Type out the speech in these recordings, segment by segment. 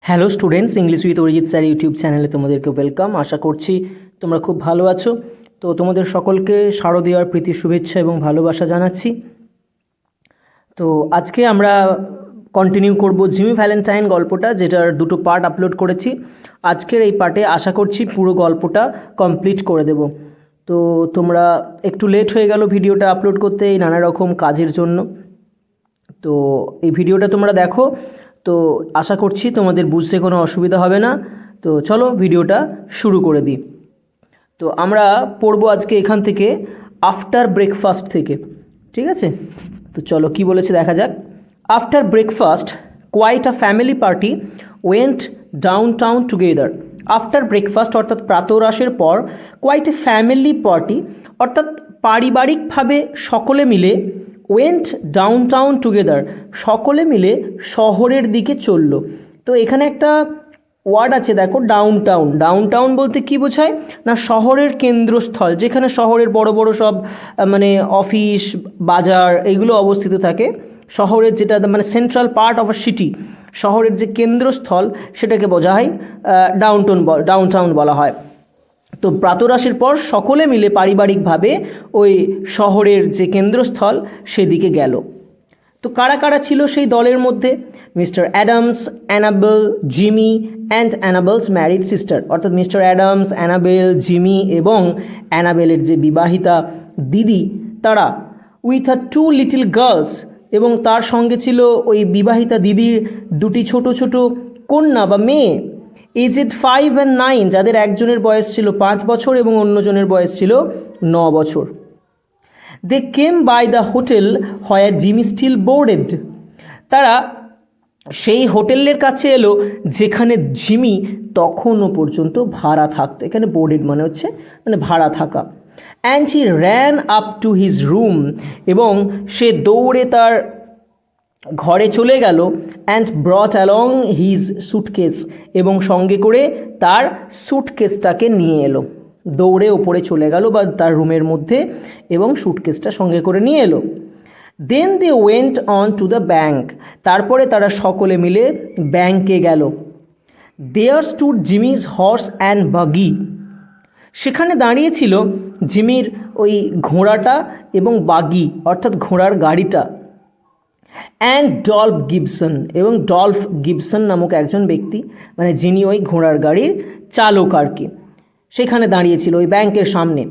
Hello students, English with Arijit sir YouTube চ্যানেলে তোমাদেরকে welcome. আশা করছি তোমরা খুব ভালো আছো। তো তোমাদের সকলকে শারদীয়ার প্রীতি শুভেচ্ছা এবং ভালোবাসা জানাচ্ছি। তো আজকে আমরা কন্টিনিউ করব জিমি ভ্যালেন্টাইন গল্পটা, যেটার দুটো পার্ট আপলোড করেছি। আজকের এই পার্টে আশা করছি পুরো গল্পটা কমপ্লিট করে দেব। তো তোমরা একটু লেট হয়ে গেল ভিডিওটা আপলোড করতে এই নানা রকম কাজের জন্য। তো এই ভিডিওটা তোমরা দেখো, তো আশা করছি তোমাদের বুঝতে কোনো অসুবিধা হবে না। তো চলো ভিডিওটা শুরু করে দিই। তো আমরা পড়বো আজকে এখান থেকে আফটার ব্রেকফাস্ট থেকে, ঠিক আছে? তো চলো কি বলেছে দেখা যাক। After breakfast quite a family party went down town together. After breakfast অর্থাৎ প্রাতরাশের পর, কোয়াইট এ ফ্যামিলি পার্টি অর্থাৎ পারিবারিকভাবে সকলে মিলে, ওয়েন্ট ডাউন টাউন টুগেদার সকলে মিলে শহরের দিকে চলল। তো এখানে একটা ওয়ার্ড আছে দেখো, ডাউন টাউন। ডাউন টাউন বলতে কী বোঝায় না, শহরের কেন্দ্রস্থল, যেখানে শহরের বড় বড় সব মানে অফিস বাজার এগুলো অবস্থিত থাকে। শহরের যেটা মানে central part of a city, শহরের যে কেন্দ্রস্থল সেটাকে বোঝায় ডাউন টাউন বলা হয়। তো প্রাতরাশের পর সকলে মিলে পারিবারিকভাবে ওই শহরের যে কেন্দ্রস্থল সেদিকে গেল। তো কারা কারা ছিল সেই দলের মধ্যে? Mr Adams, Annabel, Jimmy and Annabel's married sister, অর্থাৎ মিস্টার অ্যাডামস, অ্যানাবেল, জিমি এবং অ্যানাবেলের যে বিবাহিতা দিদি তারা, with her two little girls, এবং তার সঙ্গে ছিল ওই বিবাহিতা দিদির দুটি ছোট ছোট কন্যা বা মেয়ে, এজেড 5 and 9, যাদের একজনের বয়স ছিল 5 বছর এবং অন্যজনের বয়স ছিল 9 বছর। They came by the hotel where Jimmy still boarded. তারা সেই হোটেলের কাছে এলো যেখানে জিমি তখনও পর্যন্ত ভাড়া থাকতো। এখানে বোর্ডেড মানে হচ্ছে মানে ভাড়া থাকা। And he ran up to his room, এবং সে দৌড়ে তার ঘরে চলে গেল। And brought along his suitcase, এবং সঙ্গে করে তার সুটকেসটাকে নিয়ে এলো। দৌড়ে ওপরে চলে গেল বা তার রুমের মধ্যে এবং সুটকেসটা সঙ্গে করে নিয়ে এলো। Then they went on to the bank, তারপরে তারা সকলে মিলে ব্যাঙ্কে গেল। There stood Jimmy's horse and buggy, সেখানে দাঁড়িয়েছিল জিমির ওই ঘোড়াটা এবং বাগি অর্থাৎ ঘোড়ার গাড়িটা। অ্যান্ড ডলফ গিবসন, এবং ডলফ গিবসন নামক একজন ব্যক্তি, মানে যিনি ওই ঘোড়ার গাড়ির চালক আর কি, সেখানে দাঁড়িয়েছিল ওই ব্যাংকের সামনে।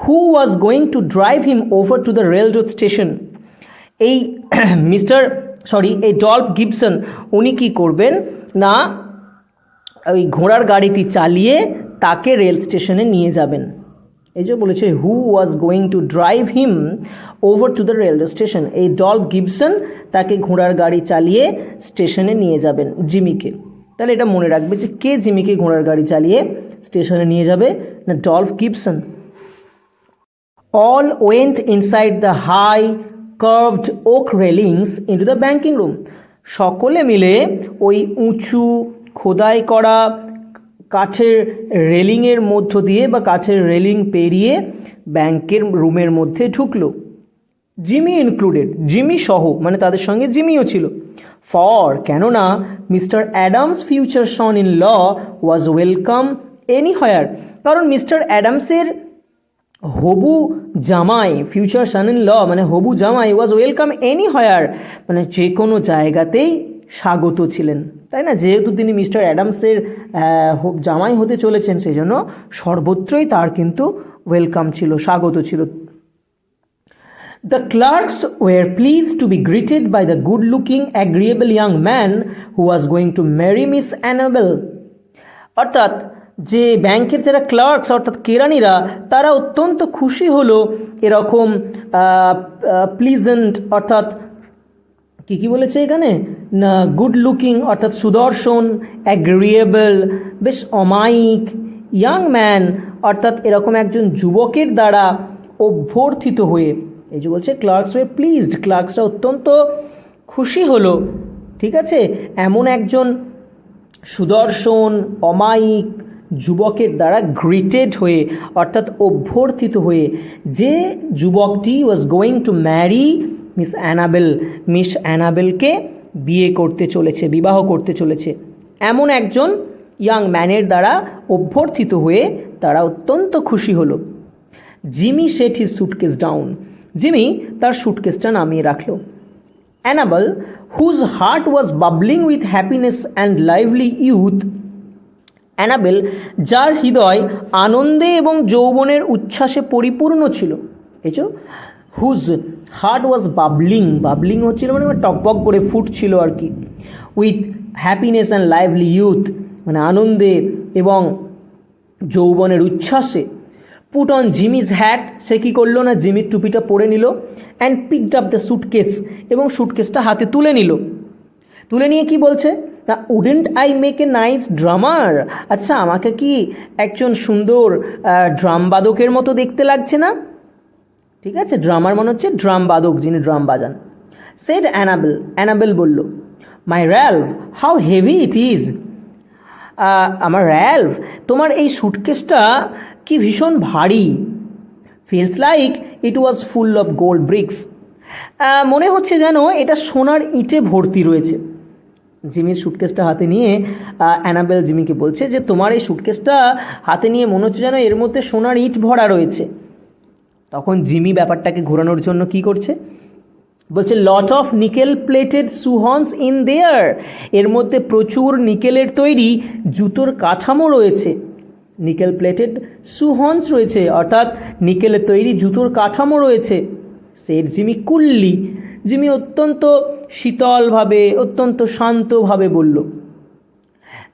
Who was going to drive him over to the railroad station. এই এই ডলফ গিবসন উনি কী করবেন না, ওই ঘোড়ার গাড়িটি চালিয়ে তাকে রেল স্টেশনে নিয়ে যাবেন। এই যে বলেছে who was going to drive him over to the railway station, এই ডলফ গিবসন তাকে ঘোড়ার গাড়ি চালিয়ে স্টেশনে নিয়ে যাবেন জিমিকে। তাহলে এটা মনে রাখবে যে কে জিমিকে ঘোড়ার গাড়ি চালিয়ে স্টেশনে নিয়ে যাবে, না Dolph Gibson. All went inside the high curved oak railings into the banking room. সকলে মিলে ওই উঁচু খোদাই করা কাঠের রেলিংয়ের মধ্য দিয়ে বা কাঠের রেলিং পেরিয়ে ব্যাংকের রুমের মধ্যে ঢুকলো। জিমি ইনক্লুডেড, জিমি সহ, মানে তাদের সঙ্গে জিমিও ছিল। ফর, কেননা Mr Adams future son in law was welcome anywhere, কারণ মিস্টার অ্যাডামসের হবু জামাই, ফিউচার সন ইন ল মানে হবু জামাই, ওয়াজ ওয়েলকাম এনিহোয়ার মানে যে কোনো জায়গাতেই স্বাগত ছিলেন, তাই না? যেহেতু তিনি মিস্টার অ্যাডামসের জামাই হতে চলেছেন, সেই জন্য সর্বত্রই তার কিন্তু ওয়েলকাম ছিল, স্বাগত ছিল। The clerks were pleased to be greeted by the good-looking, agreeable young man who was going to marry Miss Annabel. অর্থাৎ যে ব্যাংকের যারা ক্লার্কস অর্থাৎ কেরানিরা, তারা অত্যন্ত খুশি হলো এরকম প্লিজেন্ট অর্থাৎ কী বলেছে এখানে না, গুড লুকিং অর্থাৎ সুদর্শন, অ্যাগ্রিয়েবল বেশ অমায়িক, ইয়াং ম্যান অর্থাৎ এরকম একজন যুবকের দ্বারা অভ্যর্থিত হয়ে। এই যে বলছে ক্লার্কস ওয়ে প্লিজড, ক্লার্কসরা অত্যন্ত খুশি হলো, ঠিক আছে, এমন একজন সুদর্শন অমায়িক যুবকের দ্বারা গ্রিটেড হয়ে অর্থাৎ অভ্যর্থিত হয়ে, যে যুবকটি was going to marry Miss Annabel, Miss অ্যানাবেলকে বিয়ে করতে চলেছে, বিবাহ করতে চলেছে। এমন একজন ইয়াং ম্যানের দ্বারা অভ্যর্থিত হয়ে তারা অত্যন্ত খুশি হলো। Jimmy set his suitcase down, Jimmy তার সুটকেসটা নামিয়ে রাখলো। Annabel, whose heart was bubbling with happiness and lively youth, Annabel যার হৃদয় আনন্দে এবং যৌবনের উচ্ছ্বাসে পরিপূর্ণ ছিল। এই যে হুজ হার্ট ওয়াজ বাবলিং, বাবলিং হচ্ছিল মানে টকবক করে ফুটছিল আর কি, with happiness and lively youth মানে আনন্দে এবং যৌবনের উচ্ছ্বাসে। পুট অন জিমিজ হ্যাট, সে কী করলো না জিমির টুপিটা পরে নিল। And picked up the suitcase, এবং সুটকেসটা হাতে তুলে নিল। তুলে নিয়ে কি বলছে না, wouldn't I make a nice drummer, আচ্ছা আমাকে কি একজন সুন্দর ড্রাম বাদকের মতো দেখতে লাগছে না? ঠিক আছে, ড্রামার মনে হচ্ছে ড্রাম বাদক, যিনি ড্রাম বাজান। সেড অ্যানাবেল, অ্যানাবেল বলল, my Ralph how heavy it is, আমার র্যালফ তোমার এই সুটকেসটা কি ভীষণ ভারী। Feels like it was full of gold bricks, মনে হচ্ছে যেন এটা সোনার ইটে ভর্তি রয়েছে। জিমির সুটকেসটা হাতে নিয়ে অ্যানাবেল জিমিকে বলছে যে তোমার এই সুটকেসটা হাতে নিয়ে মনে হচ্ছে যেন এর মধ্যে সোনার ইট ভরা রয়েছে। তখন জিমি ব্যাপারটাকে ঘোরানোর জন্য কি করছে, বলছে lot of nickel plated shoehorns in there, এর মধ্যে প্রচুর নিকেলের তৈরি জুতোর কাঠামো রয়েছে। নিকেল প্লেটেড সুহন্স রয়েছে, অর্থাৎ নিকেলের তৈরি জুতোর কাঠামো রয়েছে। সেট জিমি কুললি, জিমি অত্যন্ত শীতলভাবে অত্যন্ত শান্তভাবে বলল,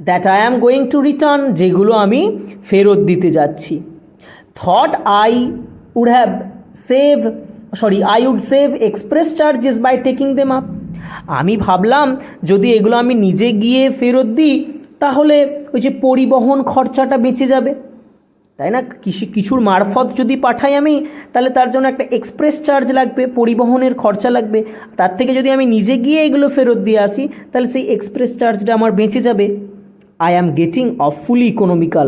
that I am going to return, যেগুলো আমি ফেরত দিতে যাচ্ছি। Thought I would save express charges by taking them up, আমি ভাবলাম যদি এগুলো আমি নিজে গিয়ে ফেরত দিই তাহলে ওই যে পরিবহন খরচাটা বেঁচে যাবে, তাই না? কিছুর মারফত যদি পাঠাই আমি তাহলে তার জন্য একটা এক্সপ্রেস চার্জ লাগবে, পরিবহনের খরচা লাগবে। তার থেকে যদি আমি নিজে গিয়ে এগুলো ফেরত দিয়ে আসি তাহলে সেই এক্সপ্রেস চার্জটা আমার বেঁচে যাবে। আই অ্যাম গেটিং অফুলি ইকোনমিক্যাল,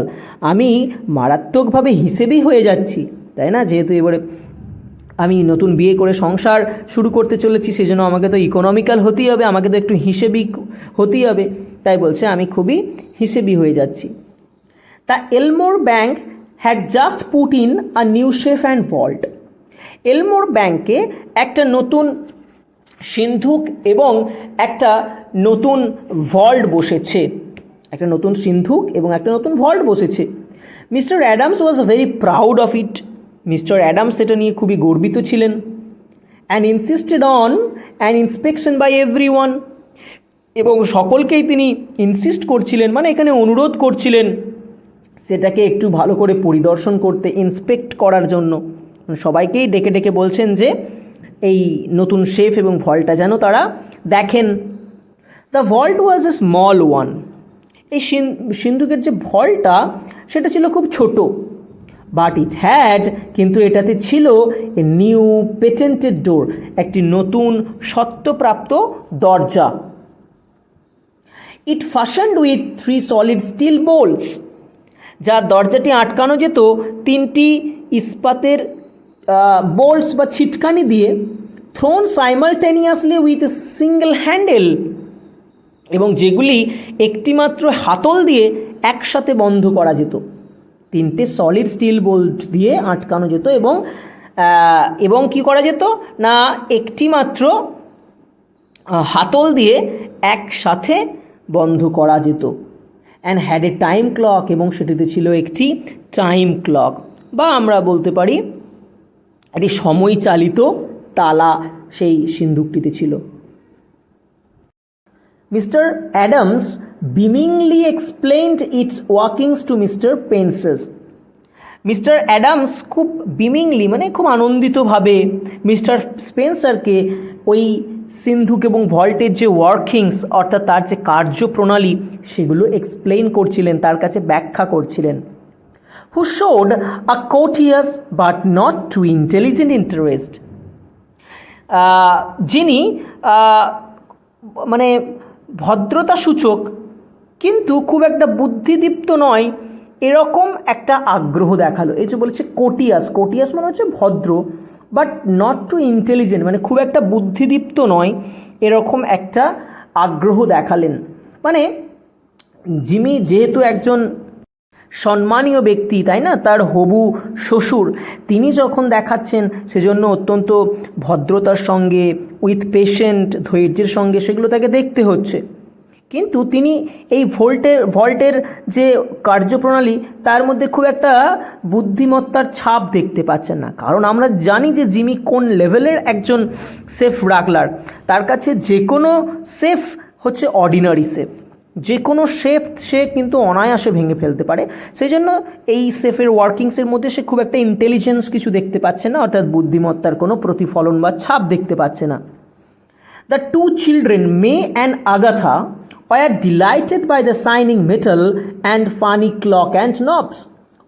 আমি মারাত্মকভাবে হিসেবেই হয়ে যাচ্ছি, তাই না? যেহেতু এবারে আমি নতুন বিয়ে করে সংসার শুরু করতে চলেছি, সেজন্য আমাকে তো ইকোনমিক্যাল হতেই হবে, আমাকে তো একটু হিসেবি হতেই হবে। তাই বলছে আমি খুবই হিসেবি হয়ে যাচ্ছি। তা এলমোর bank had just put in a new chef and vault, এলমোর ব্যাংকে একটা নতুন সিন্ধুক এবং একটা নতুন ভল্ট বসেছে, একটা নতুন সিন্ধুক এবং একটা নতুন ভল্ট বসেছে। Mr Adams was very proud of it, Mr Adams সেটা নিয়ে খুবই গর্বিত ছিলেন। And insisted on an inspection by every one, এবং সকলকেই তিনি ইনসিস্ট করছিলেন মানে এখানে অনুরোধ করছিলেন সেটাকে একটু ভালো করে পরিদর্শন করতে, ইন্সপেক্ট করার জন্য সবাইকেই ডেকে ডেকে বলছেন যে এই নতুন শেফ এবং ভল্টটা যেন তারা দেখেন। The vault was a small one, এই সিন্ধুকের যে ভল্টটা সেটা ছিল খুব ছোট। বাট ইট হ্যাড, কিন্তু এটাতে ছিল এ নিউ পেটেন্টেড ডোর, একটি নতুন সত্যপ্রাপ্ত দরজা। ইট ফাশনড উইথ 3 সলিড স্টিল বোল্টস, যার দরজাটি আটকানো যেত 3টি ইস্পাতের বোল্টস বা ছিটকানি দিয়ে, thrown simultaneously with a single handle, এবং যেগুলি একটিমাত্র হাতল দিয়ে একসাথে বন্ধ করা যেত। 3টে সলিড স্টিল বোল্ট দিয়ে আটকানো যেত এবং কি করা যেত না একটি মাত্র হাতল দিয়ে একসাথে বন্ধ করা যেত। And had a time clock, এবং সেটিতে ছিল একটি টাইম ক্লক, বা আমরা বলতে পারি একটি সময় চালিত তালা সেই সিন্ধুকটিতে ছিল। Mister Adams beamingly explained its workings to mister Spencer, mister Adams খুব বিমিংলি মানে খুব আনন্দিতভাবে মিস্টার স্পেন্সারকে ওই সিন্ধুক এবং ভল্টের যে ওয়ার্কিংস অর্থাৎ তার যে কার্যপ্রণালী সেগুলো এক্সপ্লেইন করছিলেন, তার কাছে ব্যাখ্যা করছিলেন। Who showed a courteous but not too intelligent interest, যিনি মানে ভদ্রতা সূচক কিন্তু খুব একটা বুদ্ধিদীপ্ত নয় এরকম একটা আগ্রহ দেখালো। এই যে বলেছে কোটিয়াস, কোটিয়াস মানে হচ্ছে ভদ্র, বাট নট টু ইন্টেলিজেন্ট মানে খুব একটা বুদ্ধিদীপ্ত নয় এরকম একটা আগ্রহ দেখালেন। মানে জিমি যেহেতু একজন সম্মানীয় ব্যক্তি, তাই না, তার হবু শ্বশুর, তিনি যখন দেখাচ্ছেন সেজন্য অত্যন্ত ভদ্রতার সঙ্গে, উইথ পেশেন্ট, ধৈর্যের সঙ্গে সেগুলো তাকে দেখতে হচ্ছে। কিন্তু তিনি এই ভল্টের যে কার্যপ্রণালী তার মধ্যে খুব একটা বুদ্ধিমত্তার ছাপ দেখতে পাচ্ছেন না। কারণ আমরা জানি যে জিমি কোন লেভেলের একজন সেফ রাগলার। তার কাছে যে কোনো সেফ হচ্ছে অর্ডিনারি সেফ, যে কোনো সেফ সে কিন্তু অনায়াসে ভেঙে ফেলতে পারে। সেই জন্য এই সেফের ওয়ার্কিংসের মধ্যে সে খুব একটা ইন্টেলিজেন্স কিছু দেখতে পাচ্ছে না, অর্থাৎ বুদ্ধিমত্তার কোনো প্রতিফলন বা ছাপ দেখতে পাচ্ছে না। The two children, May and Agatha, were delighted by the shining metal and funny clock and knobs.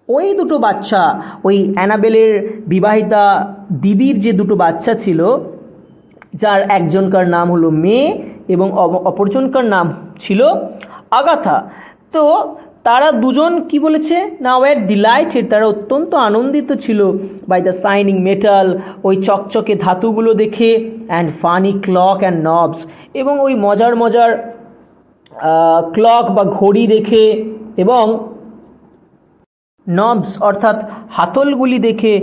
ওই দুটো বাচ্চা, ওই অ্যানাবেলের বিবাহিতা দিদির যে দুটো বাচ্চা ছিল, যার একজনকার নাম হলো মে এবং অপরজনকার নাম ছিল আগাথা, তো তারা দুজন কি বলেছে না, ওয়ার ডিলাইটেড, তারা অত্যন্ত আনন্দিত ছিল বাই দ্য শাইনিং মেটাল, ওই চকচকে ধাতুগুলো দেখে, অ্যান্ড ফানি ক্লক অ্যান্ড নবস, এবং ওই মজার মজার ক্লক বা ঘড়ি দেখে, এবং নবস অর্থাৎ হাতলগুলি দেখে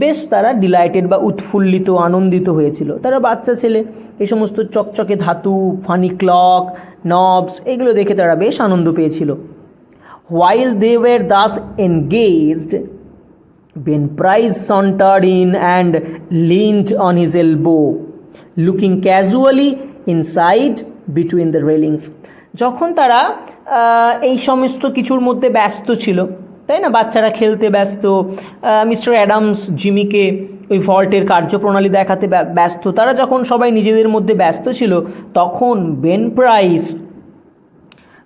বেশ তারা ডিলাইটেড বা উৎফুল্লিত, আনন্দিত হয়েছিল। তারা বাচ্চা ছেলে, এই সমস্ত চকচকে ধাতু, ফানি ক্লক, নবস, এগুলো দেখে তারা বেশ আনন্দ পেয়েছিল। While they were thus engaged, Ben Price sauntered in and leaned on his elbow, looking casually inside between the railings. যখন তারা এই সমস্ত কিছুর মধ্যে ব্যস্ত ছিল, তাই না, বাচ্চারা খেলতে ব্যস্ত, মিস্টার অ্যাডামস জিমিকে ওই ভল্টের কার্যপ্রণালী দেখাতে ব্যস্ত, তারা যখন সবাই নিজেদের মধ্যে ব্যস্ত ছিল, তখন বেন প্রাইস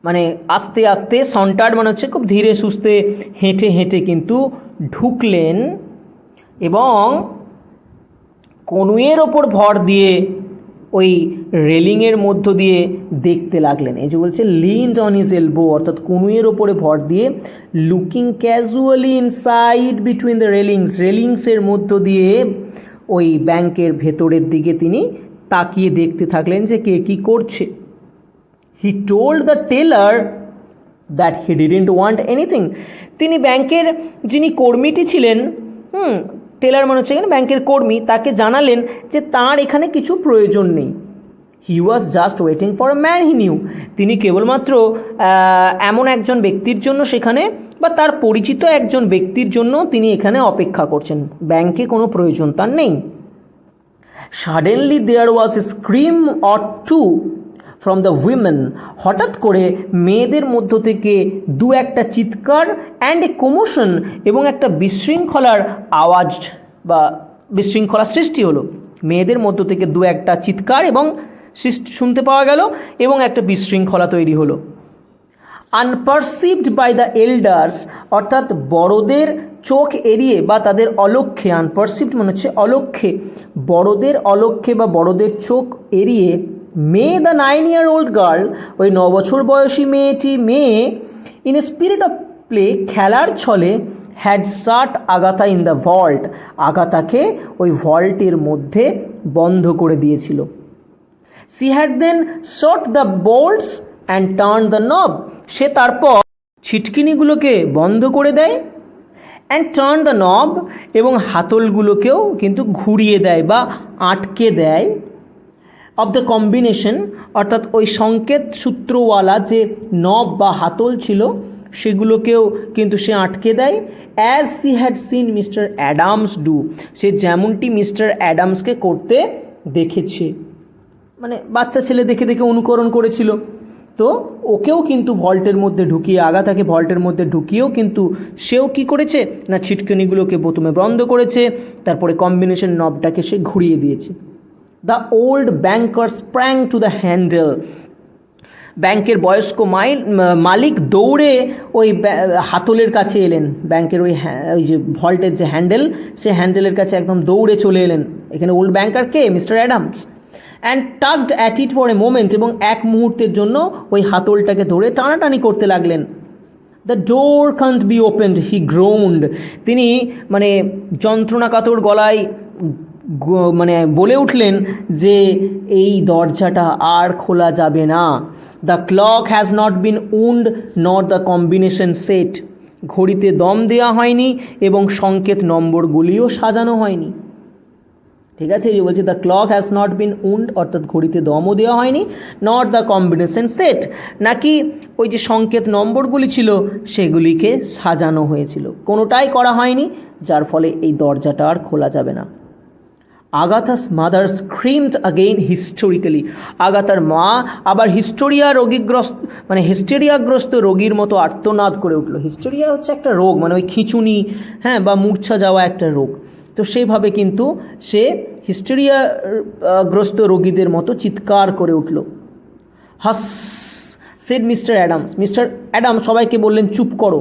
মানে আস্তে আস্তে, সন্টার্ড মানে হচ্ছে খুব ধীরে সুস্থে হেঁটে হেঁটে কিন্তু ঢুকলেন এবং কনুয়ের ওপর ভর দিয়ে ওই রেলিংয়ের মধ্য দিয়ে দেখতে লাগলেন। এই যে বলছে লিন্ড অন হিজ এলবো, অর্থাৎ কনুয়ের ওপরে ভর দিয়ে, looking casually inside between the রেলিংসের মধ্য দিয়ে ওই ব্যাংকের ভেতরের দিকে তিনি তাকিয়ে দেখতে থাকলেন যে কে কী করছে। He told the teller that he didn't want anything. তিনি ব্যাংকের যিনি কর্মীটি ছিলেন, টেলার মানে হচ্ছে এখানে ব্যাংকের কর্মী, তাকে জানালেন যে তার এখানে কিছু প্রয়োজন নেই। He was just waiting for a man he knew. তিনি কেবলমাত্র এমন একজন ব্যক্তির জন্য সেখানে, বা তার পরিচিত একজন ব্যক্তির জন্য তিনি এখানে অপেক্ষা করছেন, ব্যাংকে কোনো প্রয়োজন তার নেই। Suddenly there was a scream or two from the women. হঠাৎ করে মেয়েদের মধ্য থেকে দু একটা চিৎকার, অ্যান্ড এ কমোশন, এবং একটা বিশৃঙ্খলার আওয়াজ বা বিশৃঙ্খলার সৃষ্টি হলো। মেয়েদের মধ্য থেকে দু একটা চিৎকার এবং শুনতে পাওয়া গেল, এবং একটা বিশৃঙ্খলা তৈরি হলো। আনপারসিভড বাই দ্য এল্ডার্স, অর্থাৎ বড়দের চোখ এড়িয়ে বা তাদের অলক্ষ্যে, আনপারসিভড মানে হচ্ছে অলক্ষ্যে, বড়দের অলক্ষ্যে বা বড়দের চোখ এড়িয়ে, মেয়ে দ্য 9-year-old গার্ল, ওই 9 বছর বয়সী মেয়েটি, মেয়ে, in a spirit of play, খেলার ছলে, had shut Agatha in the vault, আগাথাকে ওই ভল্টের মধ্যে বন্ধ করে দিয়েছিল। She had then shot the bolts and turn the knob, সে তারপর ছিটকিনিগুলোকে বন্ধ করে দেয়, অ্যান্ড টার্ন দ্য নব, এবং হাতলগুলোকেও কিন্তু ঘুরিয়ে দেয় বা আটকে দেয়, অফ দ্য কম্বিনেশন, অর্থাৎ ওই সংকেত সূত্রওয়ালা যে নব বা হাতল ছিল সেগুলোকেও কিন্তু সে আটকে দেয়। As she had seen mister Adams do, সে যেমনটি মিস্টার অ্যাডামসকে করতে দেখেছে, মানে বাচ্চা ছেলে দেখে দেখে অনুকরণ করেছিল, তো ওকেও কিন্তু ভল্টের মধ্যে ঢুকিয়ে, আগাথাকে ভল্টের মধ্যে ঢুকিয়েও কিন্তু সেও কি করেছে না, ছিটকিনিগুলোকে প্রথমে বন্ধ করেছে, তারপরে কম্বিনেশন নবটাকে সে ঘুরিয়ে দিয়েছে। The old banker sprang to the handle, ব্যাংকের বয়স্ক মালিক দৌড়ে ওই হাতলের কাছে এলেন, ব্যাংকের ওই যে ভল্টের যে হ্যান্ডেল, সে হ্যান্ডেলের কাছে একদম দৌড়ে চলে এলেন। এখানে ওল্ড ব্যাংকার কে, mister Adams. And tugged at it for a moment, এবং এক মুহূর্তের জন্য ওই হাতলটাকে ধরে টানাটানি করতে লাগলেন। The door can't be opened, he groaned, তিনি মানে যন্ত্রণাকাতর গলায় মানে বলে উঠলেন যে এই দরজাটা আর খোলা যাবে না। The clock has not been wound not the combination set, ঘড়িতে দম দেওয়া হয়নি এবং সংকেত নম্বরগুলিও সাজানো হয়নি। ঠিক আছে, এই যে বলছে the clock has not been wound, অর্থাৎ ঘড়িতে দমও দেওয়া হয়নি, নট দ্য কম্বিনেশন সেট, নাকি ওই যে সংকেত নম্বরগুলি ছিল সেগুলিকে সাজানো হয়েছিল, কোনোটাই করা হয়নি, যার ফলে এই দরজাটা আর খোলা যাবে না। আগাথাস মাদার স্ক্রিমড আগেইন হিস্টোরিক্যালি, আগাথার মা আবার হিস্টেরিয়াগ্রস্ত রোগীর মতো আর্তনাদ করে উঠলো। হিস্টেরিয়া হচ্ছে একটা রোগ, মানে ওই খিঁচুনি, হ্যাঁ, বা মূর্ছা যাওয়া একটা রোগ। তো সেইভাবে কিন্তু সে হিস্টেরিয়াগ্রস্ত রোগীদের মতো চিৎকার করে উঠল। Hush said mister Adams, mister Adam সবাইকে বললেন চুপ করো।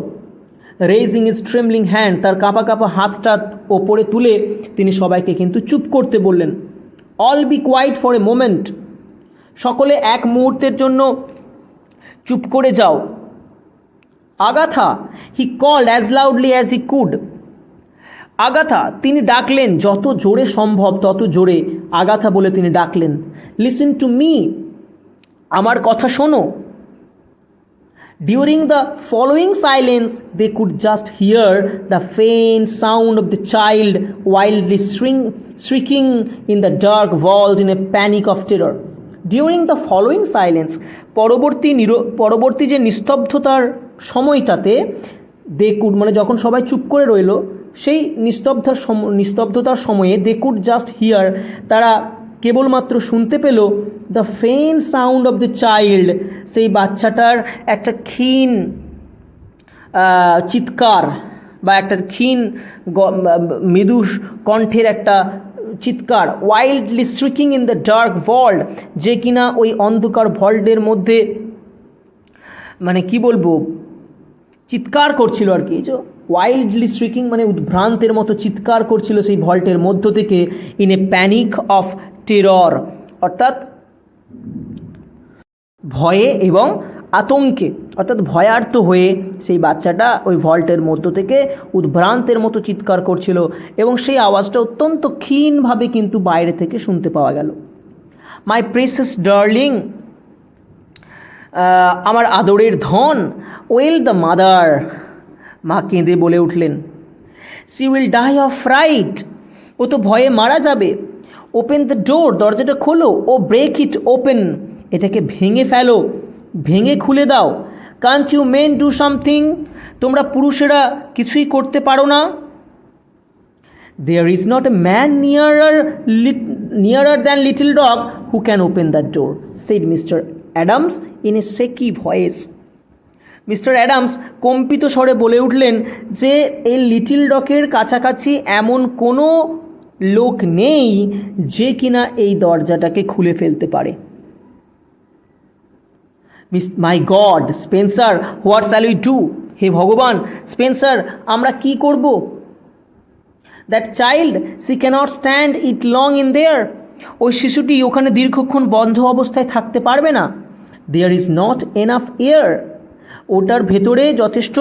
রেজিং ইজ ট্রেমলিং হ্যান্ড, তার কাঁপা কাঁপা হাতটা ওপরে তুলে তিনি সবাইকে কিন্তু চুপ করতে বললেন। All be quiet for a moment, সকলে এক মুহূর্তের জন্য চুপ করে যাও। Agatha he called as loudly as he could, Agatha তিনি ডাকলেন, যত জোরে সম্ভব তত জোরে আগাথা বলে তিনি ডাকলেন। লিসেন টু মি, আমার কথা শোনো। During the following silence, they could just hear the faint sound of the child wildly shrieking in the dark walls in a panic of terror. During the following silence, পরবর্তী যে নিস্তব্ধতার সময়টাতে they could, মানে যখন সবাই চুপ করে রইল, সেই নিস্তব্ধতার সময়ে they could just hear, তারা কেবলমাত্র শুনতে পেল the faint sound of the child, সেই বাচ্চাটার একটা ক্ষীণ চিৎকার বা একটা ক্ষীণ মৃদু কণ্ঠের একটা চিৎকার, wildly shrieking in the dark vault, যে কিনা ওই অন্ধকার ভল্টের মধ্যে মানে কি বলবো চিৎকার করছিল আর কি। যে ওয়াইল্ডলি স্ট্রিকিং মানে উদ্ভ্রান্তের মতো চিৎকার করছিল সেই ভল্টের মধ্য থেকে, in a panic of terror, অর্থাৎ ভয়ে এবং আতঙ্কে, অর্থাৎ ভয়ার্ত হয়ে সেই বাচ্চাটা ওই ভল্টের মধ্য থেকে উদ্ভ্রান্তের মতো চিৎকার করছিল এবং সেই আওয়াজটা অত্যন্ত ক্ষীণভাবে কিন্তু বাইরে থেকে শুনতে পাওয়া গেল। মাই প্রেসেস ডার্লিং, আমার আদরের ধন, ওয়েল দ্য মাদার, মা কেঁদে বলে উঠলেন। She will die of fright, ও তো ভয়ে মারা যাবে। ওপেন দ্য ডোর, দরজাটা খোলো। ও ব্রেক ইট ওপেন, এটাকে ভেঙে ফেলো, ভেঙে খুলে দাও। Can't you men do something, তোমরা পুরুষেরা কিছুই করতে পারো না। There is not a man nearer than little dog who can open that door, said mister Adams in a shaky voice. Mister Adams কম্পিত স্বরে বলে উঠলেন যে এই লিটল ডগের কাছাকাছি এমন কোনো লোক নেই যে কিনা এই দরজাটাকে খুলে ফেলতে পারে। My God Spencer, what shall we do, হে ভগবান স্পেন্সার আমরা কি করব। That child she cannot stand it long in there, ওই শিশুটি ওখানে দীর্ঘক্ষণ বন্ধ অবস্থায় থাকতে পারবে না। There is not enough air, ওটার ভেতরে যথেষ্ট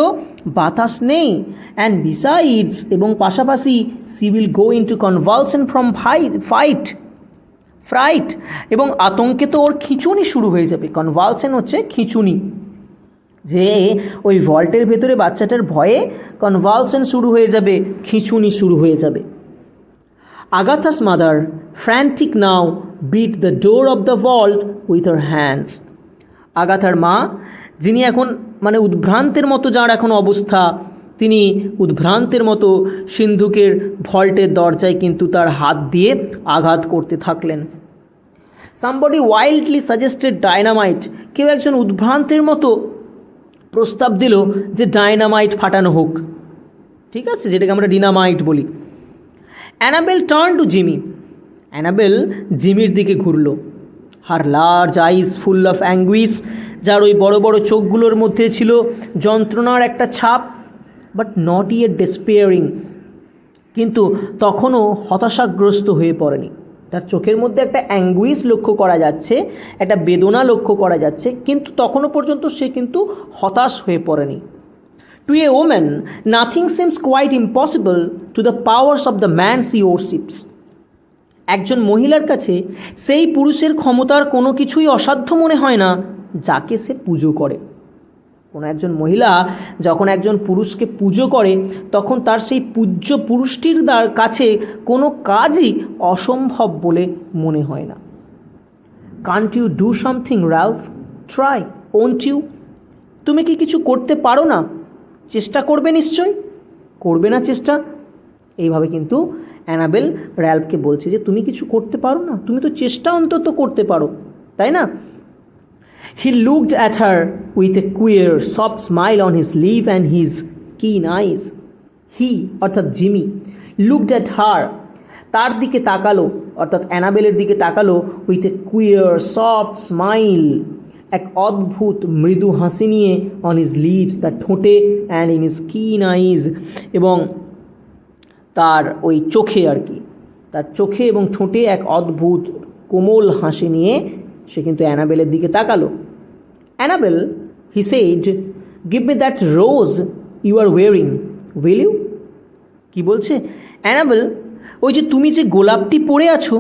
বাতাস নেই। অ্যান্ড বিসাইডস, এবং পাশাপাশি she will go into convulsion from fright, এবং আতঙ্কে তো ওর খিঁচুনি শুরু হয়ে যাবে। কনভালশন হচ্ছে খিঁচুনি, যে ওই ভল্টের ভেতরে বাচ্চাটার ভয়ে কনভালশন শুরু হয়ে যাবে, খিঁচুনি শুরু হয়ে যাবে। Agatha's mother frantic now beat the door of the vault with her hands, আগাথার মা যিনি এখন মানে উদ্ভ্রান্তের মতো, যার এখন অবস্থা, তিনি উদ্ভ্রান্তের মতো সিন্ধুকের ভল্টের দরজায় কিন্তু তার হাত দিয়ে আঘাত করতে থাকলেন। সামবডি ওয়াইল্ডলি সাজেস্টেড ডায়নামাইট, কেউ একজন উদ্ভ্রান্তের মতো প্রস্তাব দিল যে ডায়নামাইট ফাটানো হোক, ঠিক আছে, যেটাকে আমরা ডিনামাইট বলি। Annabel turn to Jimmy, Annabel জিমির দিকে ঘুরল। Her large eyes full of anguish, যার ওই বড় বড় চোখগুলোর মধ্যে ছিল যন্ত্রণার একটা ছাপ, বাট নট ইয়েট ডেসপেয়ারিং, কিন্তু তখনও হতাশাগ্রস্ত হয়ে পড়েনি। তার চোখের মধ্যে একটা অ্যাঙ্গুইশ লক্ষ্য করা যাচ্ছে, একটা বেদনা লক্ষ্য করা যাচ্ছে, কিন্তু তখনও পর্যন্ত সে কিন্তু হতাশ হয়ে পড়েনি। To a woman nothing seems quite impossible to the powers of the man she worships, একজন মহিলার কাছে সেই পুরুষের ক্ষমতার কোনো কিছুই অসাধ্য মনে হয় না যাকে সে পুজো করে। কোনো একজন মহিলা যখন একজন পুরুষকে পুজো করে তখন তার সেই পূজ্য পুরুষটির কাছে কোনো কাজই অসম্ভব বলে মনে হয় না। Can't you do something Ralph? Try, won't you? তুমি কি কিছু করতে পারো না? চেষ্টা করবে নিশ্চয়, করবে না চেষ্টা? এইভাবে কিন্তু অ্যানাবেল র্যাল্ফকে বলছে যে তুমি কিছু করতে পারো না, তুমি তো চেষ্টা অন্তত করতে পারো, তাই না? He looked at her with a queer, soft smile on his lip and his keen eyes. He, অর্থাৎ জিমি, looked at her, তার দিকে তাকালো, অর্থাৎ অ্যানাবেলের দিকে তাকালো, with a queer, soft smile, এক অদ্ভুত মৃদু হাসি নিয়ে, on his lips, তার ঠোঁটে, and in his keen eyes, এবং তার ওই চোখে আর কি, তার চোখে এবং ঠোঁটে এক অদ্ভুত কোমল হাসি নিয়ে সে কিন্তু অ্যানাবেলের দিকে তাকালো। Annabel, he said, give me that rose you are wearing, will you? কী বলছে অ্যানাবেল? ওই যে তুমি যে গোলাপটি পরে আছো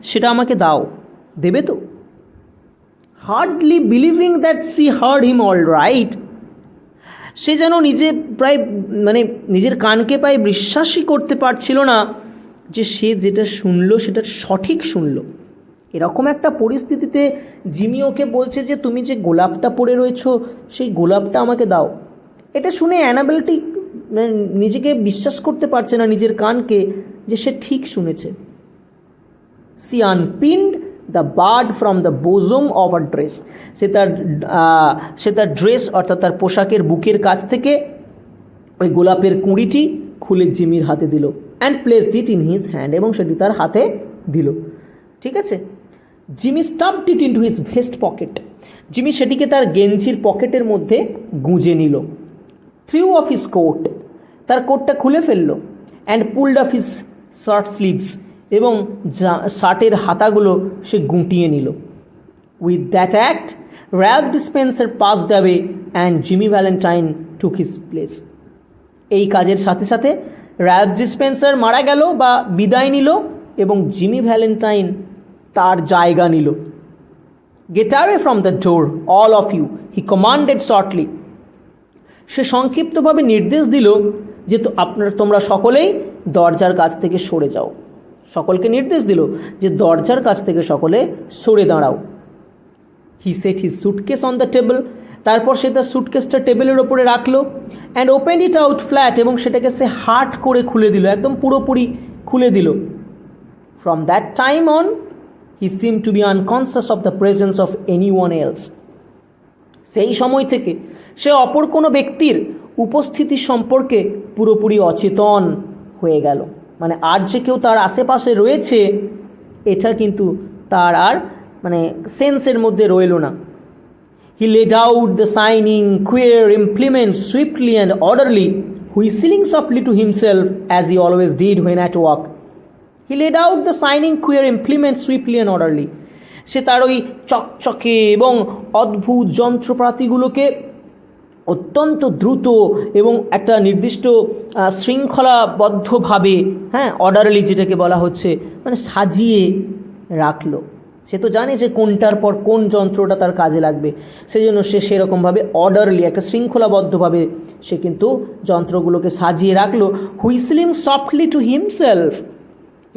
সেটা আমাকে দাও, দেবে তো? Hardly believing that she heard him all right, সে যেন নিজে প্রায় নিজের কানকে প্রায় বিশ্বাসই করতে পারছিল না যে সে যেটা শুনলো সেটা সঠিক শুনলো। এরকম একটা পরিস্থিতিতে জিমি ওকে বলছে যে তুমি যে গোলাপটা পরে রয়েছো সেই গোলাপটা আমাকে দাও। এটা শুনে অ্যানাবেলটি নিজেকে বিশ্বাস করতে পারছে না নিজের কানকে যে সে ঠিক শুনেছে। She unpinned the bird from the bosom of a dress, সে তার ড্রেস অর্থাৎ তার পোশাকের বুকের কাছ থেকে ওই গোলাপের কুঁড়িটি খুলে জিমির হাতে দিল, and placed it in his hand, এবং সেটি তার হাতে দিল। ঠিক আছে, Jimmy stuffed it into his vest pocket, Jimmy সেটিকে তার গেঞ্জির পকেটের মধ্যে গুঁজে নিল। থ্রিউ অফ হিজ কোট, তার কোটটা খুলে ফেললো, and pulled of his shirt sleeves, এবং শার্টের হাতাগুলো সে গুটিয়ে নিল। With that act Ralph dispenser passed away and Jimmy Valentine took his place. এই কাজের সাথে সাথে র্যালফ ডিসপেন্সার মারা গেল বা বিদায় নিল এবং জিমি ভ্যালেন্টাইন তার জায়গা নিল। Get away from the door all of you, he commanded shortly, সে সংক্ষিপ্তভাবে নির্দেশ দিল যে তোমরা সকলেই দরজার কাছ থেকে সরে যাও। সকলকে নির্দেশ দিল যে দরজার কাছ থেকে সকলে সরে দাঁড়াও। He set his suitcase on the table, তারপর সে তার সুটকেসটা টেবিলের ওপরে রাখলো, and open it out flat, এবং সেটাকে সে হার্ড করে খুলে দিল, একদম পুরোপুরি খুলে দিল। From that time on he seem to be unconscious of the presence of any one else, সেই সময় থেকে সে অপর কোনো ব্যক্তির উপস্থিতি সম্পর্কে পুরোপুরি অচেতন হয়ে গেল। মানে আর যে কেউ তার আশেপাশে রয়েছে এটা কিন্তু তার আর সেন্সের মধ্যে রইল না। He laid out the shining queer implement swiftly and orderly, whistling softly to himself as he always did when at work. He laid out the shining queer implement swiftly and orderly, সে তার ওই চকচকে এবং অদ্ভুত যন্ত্রপাতিগুলোকে অত্যন্ত দ্রুত এবং একটা নির্দিষ্ট শৃঙ্খলাবদ্ধভাবে, অর্ডারলি যেটাকে বলা হচ্ছে, সাজিয়ে রাখলো। সে তো জানে যে কোনটার পর কোন যন্ত্রটা তার কাজে লাগবে, সেই জন্য সে সেরকমভাবে অর্ডারলি একটা শৃঙ্খলাবদ্ধভাবে সে কিন্তু যন্ত্রগুলোকে সাজিয়ে রাখলো। হুইসলিং সফটলি টু হিমসেলফ,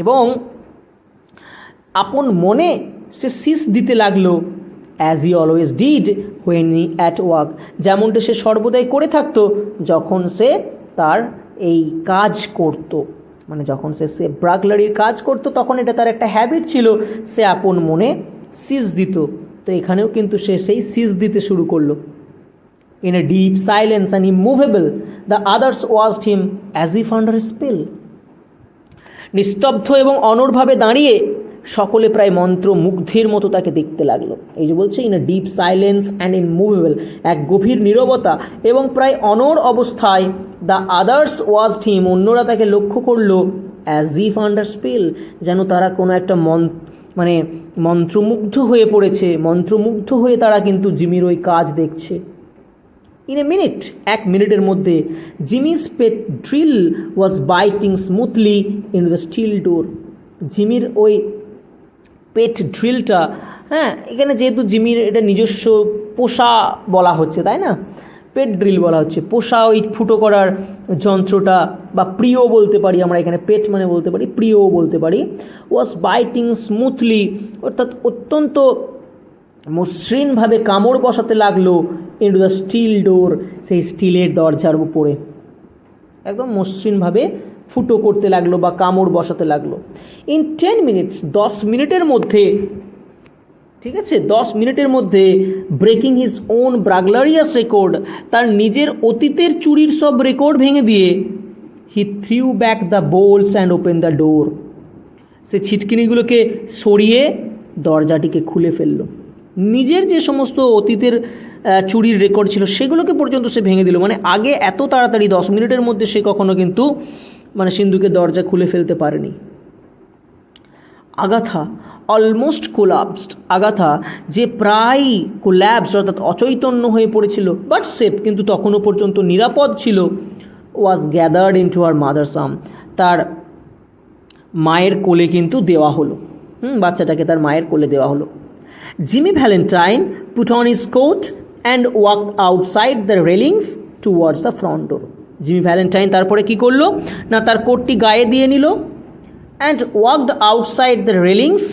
এবং আপন মনে সে সিস দিতে লাগলো, as he always did when he at work, যেমনটা সে সর্বদাই করে থাকতো যখন সে তার এই কাজ করত, যখন সে ব্রাগলারির কাজ করতো তখন এটা তার একটা হ্যাবিট ছিল, সে আপন মনে সিজ দিত। তো এখানেও কিন্তু সে সেই সিজ দিতে শুরু করলো। In a deep silence and immovable the others watched him as if under spell, নিস্তব্ধ এবং অনড়ভাবে দাঁড়িয়ে সকলে প্রায় মন্ত্রমুগ্ধের মতো তাকে দেখতে লাগলো। এই যে বলছে in a deep silence and immovable, এক গভীর নীরবতা এবং প্রায় অনড় অবস্থায়, দ্য আদার্স ওয়াচড হিম, অন্যরা তাকে লক্ষ্য করলো, অ্যাজ ইফ আন্ডার স্পেল, যেন তারা কোনো একটা মন্ত্রমুগ্ধ হয়ে পড়েছে, মন্ত্রমুগ্ধ হয়ে তারা কিন্তু জিমির ওই কাজ দেখছে। ইন এ মিনিট, এক মিনিটের মধ্যে, Jimmy's pet drill was biting smoothly in the steel door, জিমির ওই পেট ড্রিলটা হ্যাঁ, এখানে যেহেতু জিমির এটা নিজস্ব পোষা বলা হচ্ছে, তাই না, পেট ড্রিল বলা হচ্ছে, পোষা ওই ফুটো করার যন্ত্রটা, বা প্রিয় বলতে পারি আমরা, এখানে পেট মানে বলতে পারি, প্রিয়ও বলতে পারি, ওয়াজ বাইটিং স্মুথলি, অর্থাৎ অত্যন্ত মসৃণভাবে কামড় বসাতে লাগলো ইনটু দ্য স্টিল ডোর, সেই স্টিলের দরজার উপরে একদম মসৃণভাবে ফুটো করতে লাগলো বা কামড় বসাতে লাগলো। ইন 10 মিনিটস, 10 মিনিটের মধ্যে, ঠিক আছে, 10 মিনিটের মধ্যে breaking his own burglarious record, তার নিজের অতীতের চুরির সব রেকর্ড ভেঙে দিয়ে, he threw back the bolts and open the door, সে ছিটকিনিগুলোকে সরিয়ে দরজাটিকে খুলে ফেলল। নিজের যে সমস্ত অতীতের চুরির রেকর্ড ছিল সেগুলোকে পর্যন্ত সে ভেঙে দিল। মানে আগে এত তাড়াতাড়ি 10 মিনিটের মধ্যে সে কখনো কিন্তু মানে সিন্ধুকের দরজা খুলে ফেলতে পারেনি। আগাথা অলমোস্ট কোলাপসড, আগাথা যে প্রায় কোল্যাপস অর্থাৎ অচৈতন্য হয়ে পড়েছিল, বাট সেফ, কিন্তু তখনও পর্যন্ত নিরাপদ ছিল, ওয়াজ গ্যাদার্ড ইনটু হার মাদার্স আর্ম, তার মায়ের কোলে কিন্তু দেওয়া হলো, বাচ্চাটাকে তার মায়ের কোলে দেওয়া হলো। Jimmy Valentine put on his coat and walked outside the railings towards the front door. Jimmy Valentine তারপরে কি করলো না, তার কোটটি গায়ে দিয়ে নিল, and walked outside the railings,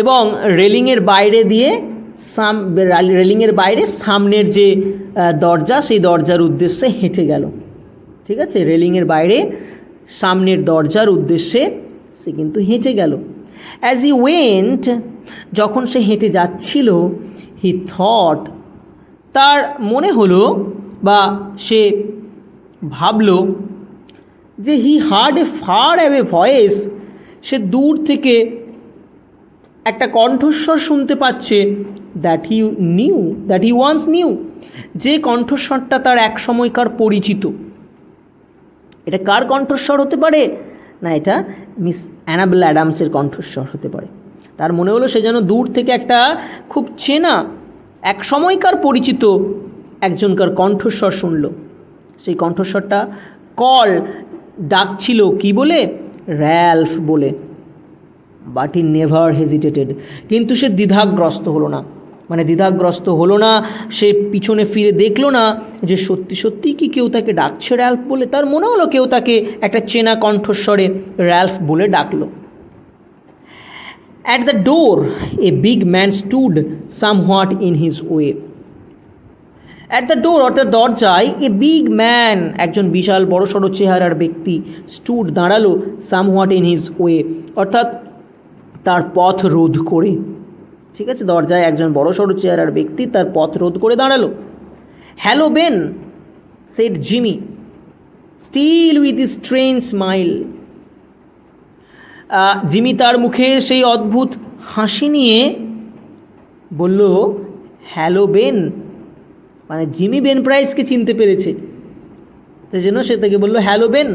এবং রেলিংয়ের বাইরে দিয়ে রেলিংয়ের বাইরে সামনের যে দরজা, সেই দরজার উদ্দেশ্যে হেঁটে গেল। ঠিক আছে, রেলিংয়ের বাইরে সামনের দরজার উদ্দেশ্যে সে কিন্তু হেঁটে গেল। অ্যাজ হি ওয়েন্ট, যখন সে হেঁটে যাচ্ছিল, হি থট, তার মনে হলো বা সে ভাবলো যে he heard a far away voice, সে দূর থেকে একটা কণ্ঠস্বর শুনতে পাচ্ছে, দ্যাট হি ওয়ান্স নিউ, যে কণ্ঠস্বরটা তার এক সময়কার পরিচিত। এটা কার কণ্ঠস্বর হতে পারে না, এটা মিস অ্যানাবেল অ্যাডামসের কণ্ঠস্বর হতে পারে। তার মনে হলো সে যেন দূর থেকে একটা খুব চেনা এক সময়কার পরিচিত একজনকার কণ্ঠস্বর শুনল। সেই কণ্ঠস্বরটা ডাকছিল কি বলে, র্যালফ বলে। বাট হি নেভার হেজিটেটেড, কিন্তু সে দ্বিধাগ্রস্ত হলো না, সে পিছনে ফিরে দেখলো না যে সত্যি সত্যি কি কেউ তাকে ডাকছে র্যালফ বলে। তার মনে হলো কেউ তাকে একটা চেনা কণ্ঠস্বরে র্যালফ বলে ডাকলো। At the door a big man stood somewhat in his way. At the door অর্থাৎ দরজায়, এ বিগ ম্যান, একজন বিশাল বড়সড় চেহারার ব্যক্তি, স্টুড দাঁড়ালো, সামহোয়াট ইন হিজ ওয়ে অর্থাৎ তার পথ রোধ করে। ঠিক আছে, দরজায় একজন বড়সড় চেহারার ব্যক্তি তার পথ রোধ করে দাঁড়ালো। Hello Ben, said Jimmy, still with a strange smile. Jimmy তার মুখে সেই অদ্ভুত হাসি নিয়ে বলল, হ্যালো বেন, মানে জিমি বেন প্রাইসকে চিনতে পেরেছে, সেই জন্য সে তাকে বললো hello Ben.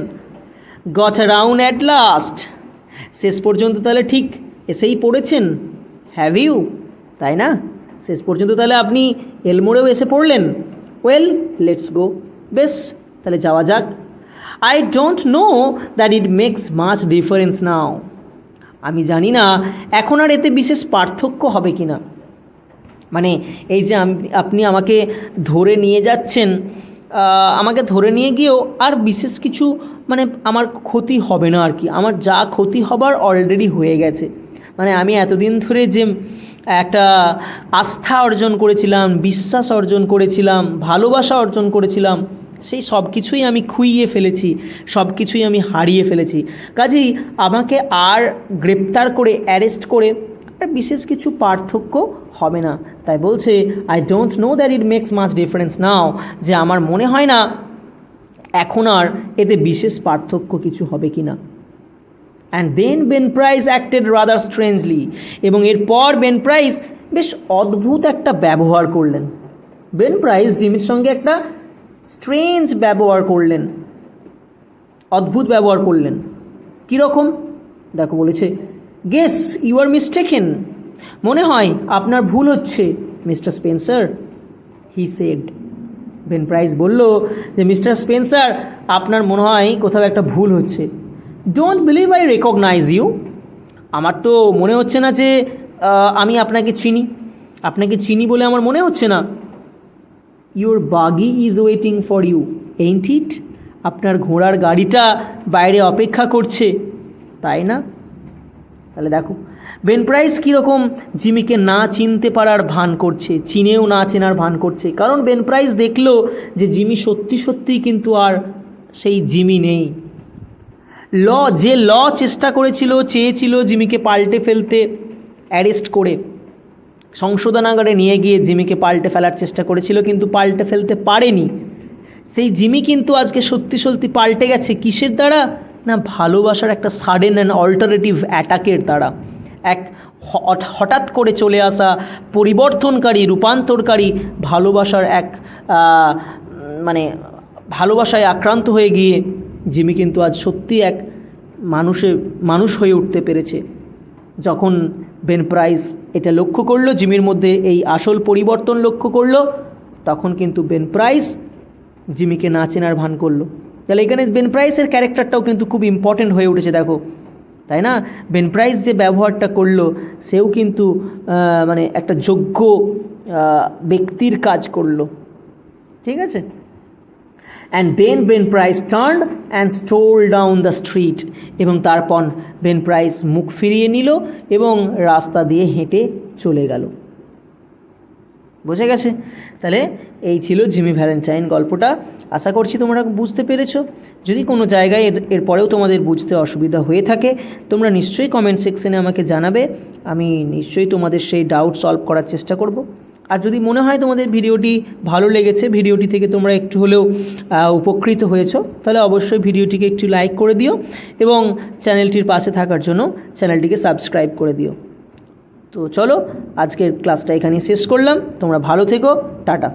Got around at last, শেষ পর্যন্ত তাহলে ঠিক এসেই পড়েছেন। হ্যাভ ইউ, তাই না, শেষ পর্যন্ত তাহলে আপনি এলমোড়েও এসে পড়লেন। ওয়েল লেটস গো, বেশ তাহলে যাওয়া যাক। I don't know that it makes much difference now, আমি জানি না এখন আর এতে বিশেষ পার্থক্য হবে কি না। মানে এই যে আপনি আমাকে ধরে নিয়ে যাচ্ছেন, আমাকে ধরে নিয়ে গিয়েও আর বিশেষ কিছু মানে আমার ক্ষতি হবে না আর কি, আমার যা ক্ষতি হবার অলরেডি হয়ে গেছে। মানে আমি এতদিন ধরে যে একটা আস্থা অর্জন করেছিলাম, বিশ্বাস অর্জন করেছিলাম, ভালোবাসা অর্জন করেছিলাম, সেই সব কিছুই আমি খুইয়ে ফেলেছি, সব কিছুই আমি হারিয়ে ফেলেছি। কাজেই আমাকে আর গ্রেপ্তার করে, অ্যারেস্ট করে আর বিশেষ কিছু পার্থক্য হবে না। তাই বলছে I don't know that it makes much difference now, যে আমার মনে হয় না এখন আর এতে বিশেষ পার্থক্য কিছু হবে কি না। And then Ben Price acted rather strangely, এবং এরপর বেন প্রাইস বেশ অদ্ভুত একটা ব্যবহার করলেন। বেন প্রাইস জিমির সঙ্গে একটা স্ট্রেঞ্জ ব্যবহার করলেন, অদ্ভুত ব্যবহার করলেন। কীরকম দেখো, বলেছে গেস ইউ আর মিস্টেকেন, মনে হয় আপনার ভুল হচ্ছে mister Spencer, he said. Ben price বলল যে মিস্টার স্পেন্সার, আপনার মনে হয় কোথাও একটা ভুল হচ্ছে। Don't believe I recognise you, আমার তো মনে হচ্ছে না যে আমি আপনাকে চিনি বলে আমার মনে হচ্ছে না। Your buggy is waiting for you, ain't it? আপনার ঘোড়ার গাড়িটা বাইরে অপেক্ষা করছে, তাই না? তাহলে দেখো বেন প্রাইস কীরকম জিমিকে না চিনতে পারার ভান করছে, চিনেও না চেনার ভান করছে, কারণ বেন প্রাইস দেখলো যে জিমি সত্যি সত্যিই কিন্তু আর সেই জিমি নেই। যে চেষ্টা চেয়েছিল জিমিকে পাল্টে ফেলতে, অ্যারেস্ট করে সংশোধনাগারে নিয়ে গিয়ে জিমিকে পাল্টে ফেলার চেষ্টা করেছিল, কিন্তু পাল্টে ফেলতে পারেনি। সেই জিমি কিন্তু আজকে সত্যি সত্যি পাল্টে গেছে কিসের দ্বারা? না, ভালোবাসার একটা সাডেন অ্যান্ড অল্টারনেটিভ অ্যাটাকের দ্বারা। এক হঠাৎ করে চলে আসা পরিবর্তনকারী, রূপান্তরকারী ভালোবাসার এক মানে ভালোবাসায় আক্রান্ত হয়ে গিয়ে জিমি কিন্তু আজ সত্যি এক মানুষ হয়ে উঠতে পেরেছে। যখন বেন প্রাইস এটা লক্ষ্য করলো, জিমির মধ্যে এই আসল পরিবর্তন লক্ষ্য করলো, তখন কিন্তু বেন প্রাইস জিমিকে না চেনার ভান করলো। তাহলে এখানে বেন প্রাইসের ক্যারেক্টারটাও কিন্তু খুব ইম্পর্টেন্ট হয়ে উঠেছে, দেখো, তাই না? বেন প্রাইস যে ব্যবহারটা করলো, সেও কিন্তু মানে একটা যোগ্য ব্যক্তির কাজ করলো, ঠিক আছে? And then Ben Price turned and stroll down the street, এবং তারপর বেন প্রাইস মুখ ফিরিয়ে নিল এবং রাস্তা দিয়ে হেঁটে চলে গেল। বোঝা গেছে? তাহলে এই ছিল জিমি ভ্যালেন্টাইন গল্পটা। আশা করছি তোমরা বুঝতে পেরেছো। যদি কোনো জায়গায় এরপরেও তোমাদের বুঝতে অসুবিধা হয়ে থাকে, তোমরা নিশ্চয়ই কমেন্ট সেকশনে আমাকে জানাবে, আমি নিশ্চয়ই তোমাদের সেই ডাউট সলভ করার চেষ্টা করব। আর যদি মনে হয় তোমাদের ভিডিওটি ভালো লেগেছে, ভিডিওটি থেকে তোমরা একটু হলেও উপকৃত হয়েছো, তাহলে অবশ্যই ভিডিওটিকে একটু লাইক করে দিও এবং চ্যানেলটির পাশে থাকার জন্য চ্যানেলটিকে সাবস্ক্রাইব করে দিও। তো চলো, আজকের ক্লাসটা এখানেই শেষ করলাম। তোমরা ভালো থেকো, টাটা।